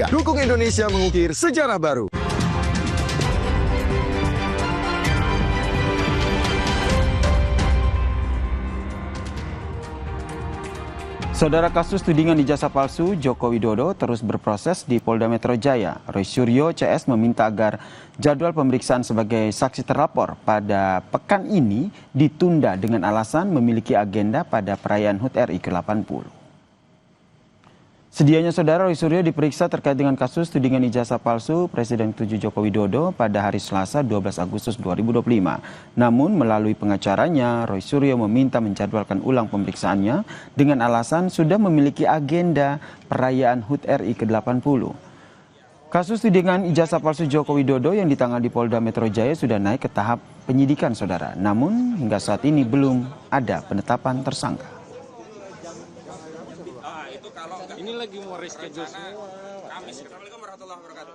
Amerika. Dukung Indonesia mengukir sejarah baru. Saudara, kasus tudingan ijazah palsu Joko Widodo terus berproses di Polda Metro Jaya. Roy Suryo CS meminta agar jadwal pemeriksaan sebagai saksi terlapor pada pekan ini ditunda dengan alasan memiliki agenda pada perayaan HUT RI ke-80. Sedianya saudara Roy Suryo diperiksa terkait dengan kasus tudingan ijazah palsu Presiden ke-7 Joko Widodo pada hari Selasa 12 Agustus 2025. Namun melalui pengacaranya, Roy Suryo meminta menjadwalkan ulang pemeriksaannya dengan alasan sudah memiliki agenda perayaan HUT RI ke-80. Kasus tudingan ijazah palsu Joko Widodo yang ditangani Polda Metro Jaya sudah naik ke tahap penyidikan saudara. Namun hingga saat ini belum ada penetapan tersangka. Ini lagi mau reschedule semua. Assalamualaikum warahmatullahi wabarakatuh.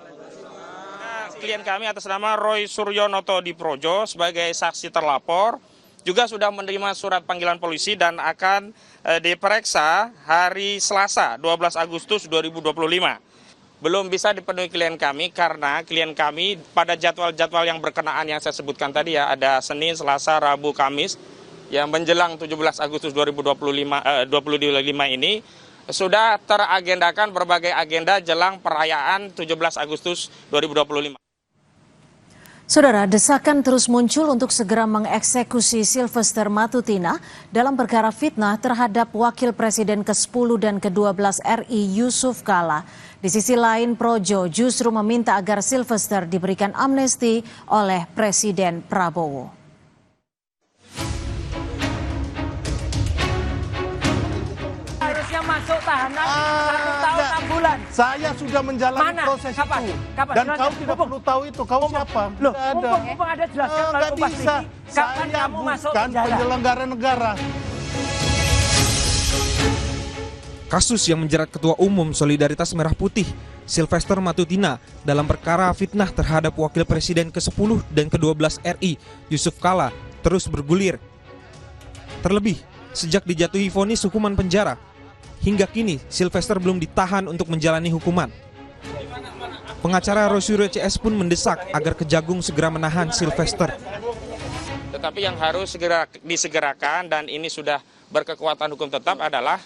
Klien kami atas nama Roy Suryonoto Diprojo sebagai saksi terlapor juga sudah menerima surat panggilan polisi dan akan diperiksa hari Selasa 12 Agustus 2025. Belum bisa dipenuhi klien kami karena klien kami pada jadwal-jadwal yang berkenaan yang saya sebutkan tadi ya, ada Senin, Selasa, Rabu, Kamis yang menjelang 17 Agustus 2025 ini sudah teragendakan berbagai agenda jelang perayaan 17 Agustus 2025. Saudara, desakan terus muncul untuk segera mengeksekusi Sylvester Matutina dalam perkara fitnah terhadap Wakil Presiden ke-10 dan ke-12 RI Yusuf Kala. Di sisi lain, Projo justru meminta agar Sylvester diberikan amnesti oleh Presiden Prabowo. Masuk tahanan 1 tahun 6 bulan. Saya sudah menjalani proses Kapan? itu. Kapan? Dan kau tidak perlu tahu itu. Kau siapa? Loh, Tidak ada. mumpung ada jelaskan oleh Nggak Kompas bisa. TV. Kapan Saya kamu masuk bukan penjara? penyelenggara negara. Kasus yang menjerat Ketua Umum Solidaritas Merah Putih, Sylvester Matutina, dalam perkara fitnah terhadap Wakil Presiden ke-10 dan ke-12 RI, Yusuf Kala, terus bergulir. Terlebih, sejak dijatuhi vonis hukuman penjara, hingga kini Sylvester belum ditahan untuk menjalani hukuman. Pengacara Roy Suryo CS pun mendesak agar Kejagung segera menahan Sylvester. Tetapi yang harus segera disegerakan dan ini sudah berkekuatan hukum tetap adalah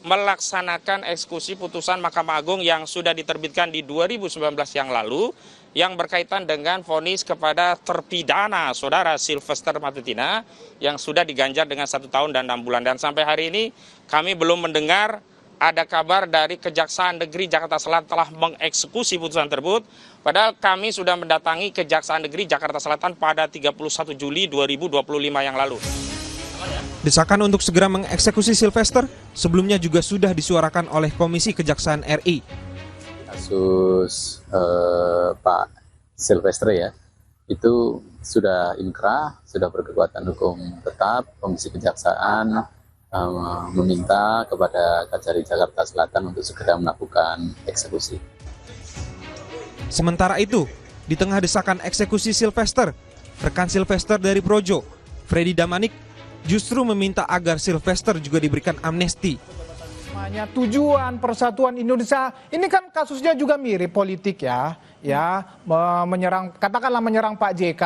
melaksanakan eksekusi putusan Mahkamah Agung yang sudah diterbitkan di 2019 yang lalu yang berkaitan dengan vonis kepada terpidana saudara Sylvester Matutina yang sudah diganjar dengan 1 tahun dan 6 bulan. Dan sampai hari ini kami belum mendengar ada kabar dari Kejaksaan Negeri Jakarta Selatan telah mengeksekusi putusan tersebut. Padahal kami sudah mendatangi Kejaksaan Negeri Jakarta Selatan pada 31 Juli 2025 yang lalu. Desakan untuk segera mengeksekusi Sylvester sebelumnya juga sudah disuarakan oleh Komisi Kejaksaan RI. Kasus Pak Sylvester ya, itu sudah inkrah, sudah berkekuatan hukum tetap. Komisi Kejaksaan meminta kepada Kajari Jakarta Selatan untuk segera melakukan eksekusi. Sementara itu, di tengah desakan eksekusi Sylvester, rekan Sylvester dari Projo, Freddy Damanik, justru meminta agar Sylvester juga diberikan amnesti. Tujuan Persatuan Indonesia ini kan kasusnya juga mirip politik ya, menyerang, katakanlah menyerang Pak JK.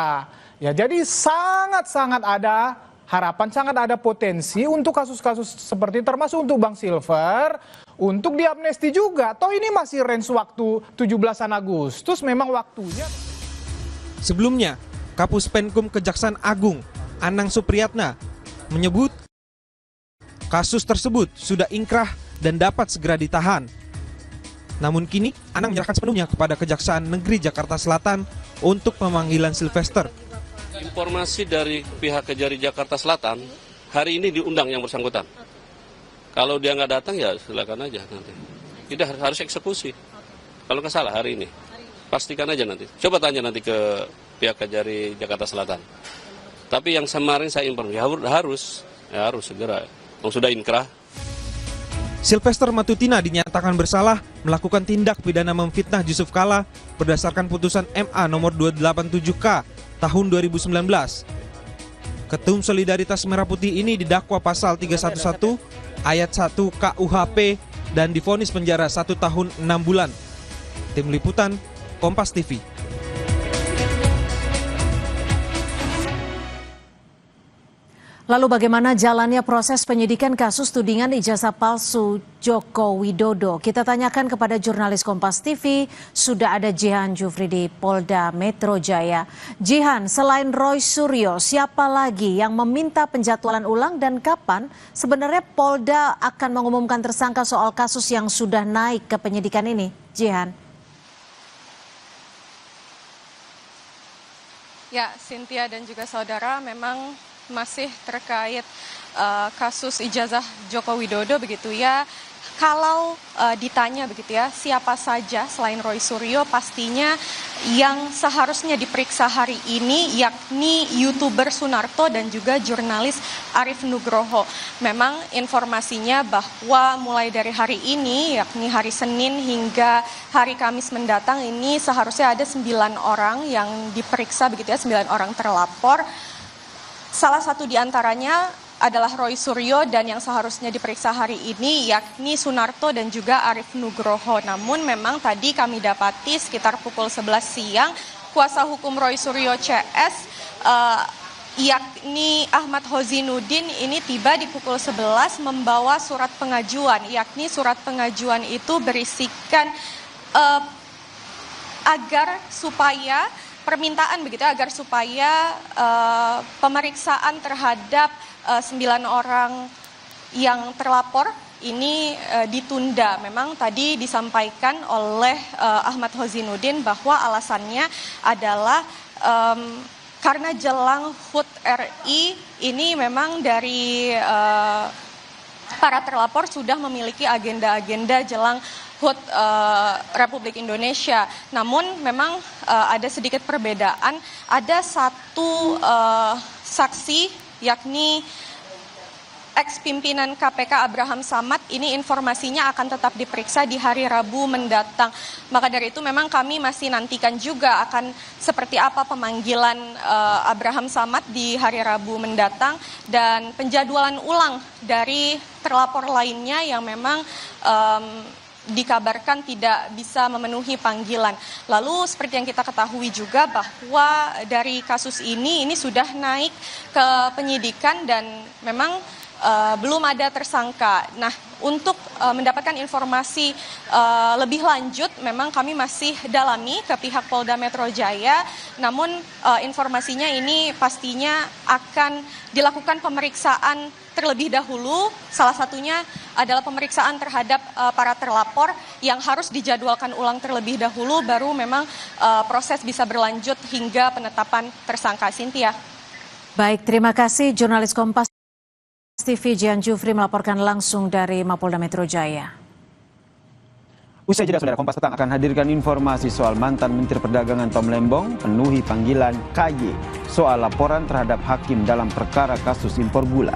Ya, jadi sangat ada harapan, sangat ada potensi untuk kasus-kasus seperti termasuk untuk Bang Silver untuk diamnesti juga. Toh ini masih range waktu 17 Agustus, memang waktunya. Sebelumnya, Kapus Penkum Kejaksaan Agung, Anang Supriyatna, menyebut kasus tersebut sudah inkrah dan dapat segera ditahan. Namun kini, Anang menyerahkan sepenuhnya kepada Kejaksaan Negeri Jakarta Selatan untuk pemanggilan Sylvester. Informasi dari pihak Kejari Jakarta Selatan, hari ini diundang yang bersangkutan. Kalau dia nggak datang ya silakan aja nanti. Kita harus eksekusi. Kalau nggak salah hari ini. Pastikan aja nanti. Coba tanya nanti ke pihak Kejari Jakarta Selatan. Tapi yang kemarin saya informasi harus segera. Sudah inkrah. Sylvester Matutina dinyatakan bersalah melakukan tindak pidana memfitnah Yusuf Kala berdasarkan putusan MA nomor 287K tahun 2019. Ketum Solidaritas Merah Putih ini didakwa pasal 311 ayat 1 KUHP dan divonis penjara 1 tahun 6 bulan. Tim Liputan, Kompas TV. Lalu bagaimana jalannya proses penyidikan kasus tudingan ijazah palsu Joko Widodo? Kita tanyakan kepada jurnalis Kompas TV, sudah ada Jihan Jufri di Polda Metro Jaya. Jihan, selain Roy Suryo, siapa lagi yang meminta penjadwalan ulang dan kapan sebenarnya Polda akan mengumumkan tersangka soal kasus yang sudah naik ke penyidikan ini? Jihan. Ya, Cynthia dan juga saudara, memang masih terkait kasus ijazah Joko Widodo begitu ya. Kalau ditanya begitu ya, siapa saja selain Roy Suryo, pastinya yang seharusnya diperiksa hari ini yakni YouTuber Sunarto dan juga jurnalis Arief Nugroho. Memang informasinya bahwa mulai dari hari ini, yakni hari Senin hingga hari Kamis mendatang ini seharusnya ada 9 orang yang diperiksa begitu ya, 9 orang terlapor. Salah satu di antaranya adalah Roy Suryo dan yang seharusnya diperiksa hari ini yakni Sunarto dan juga Arief Nugroho. Namun memang tadi kami dapati sekitar pukul 11 siang kuasa hukum Roy Suryo CS yakni Ahmad Hozinuddin ini tiba di pukul 11 membawa surat pengajuan, yakni surat pengajuan itu berisikan agar supaya permintaan begitu agar supaya pemeriksaan terhadap 9 orang yang terlapor ini ditunda. Memang tadi disampaikan oleh Ahmad Hozinuddin bahwa alasannya adalah karena jelang HUT RI ini memang dari para terlapor sudah memiliki agenda-agenda jelang HUT Republik Indonesia. Namun memang ada sedikit perbedaan. Ada satu saksi yakni ex-pimpinan KPK Abraham Samad, ini informasinya akan tetap diperiksa di hari Rabu mendatang. Maka dari itu memang kami masih nantikan juga akan seperti apa pemanggilan Abraham Samad di hari Rabu mendatang dan penjadwalan ulang dari terlapor lainnya yang memang dikabarkan tidak bisa memenuhi panggilan. Lalu seperti yang kita ketahui juga bahwa dari kasus ini sudah naik ke penyidikan dan memang belum ada tersangka. Nah, untuk mendapatkan informasi lebih lanjut, memang kami masih dalami ke pihak Polda Metro Jaya. Namun informasinya ini pastinya akan dilakukan pemeriksaan terlebih dahulu. Salah satunya adalah pemeriksaan terhadap para terlapor yang harus dijadwalkan ulang terlebih dahulu, baru memang proses bisa berlanjut hingga penetapan tersangka. Cynthia. Baik, terima kasih jurnalis Kompas TV Jihan Jufri melaporkan langsung dari Mapolda Metro Jaya. Usai jeda, saudara, Kompas Petang akan hadirkan informasi soal mantan Menteri Perdagangan Tom Lembong penuhi panggilan KY soal laporan terhadap hakim dalam perkara kasus impor gula.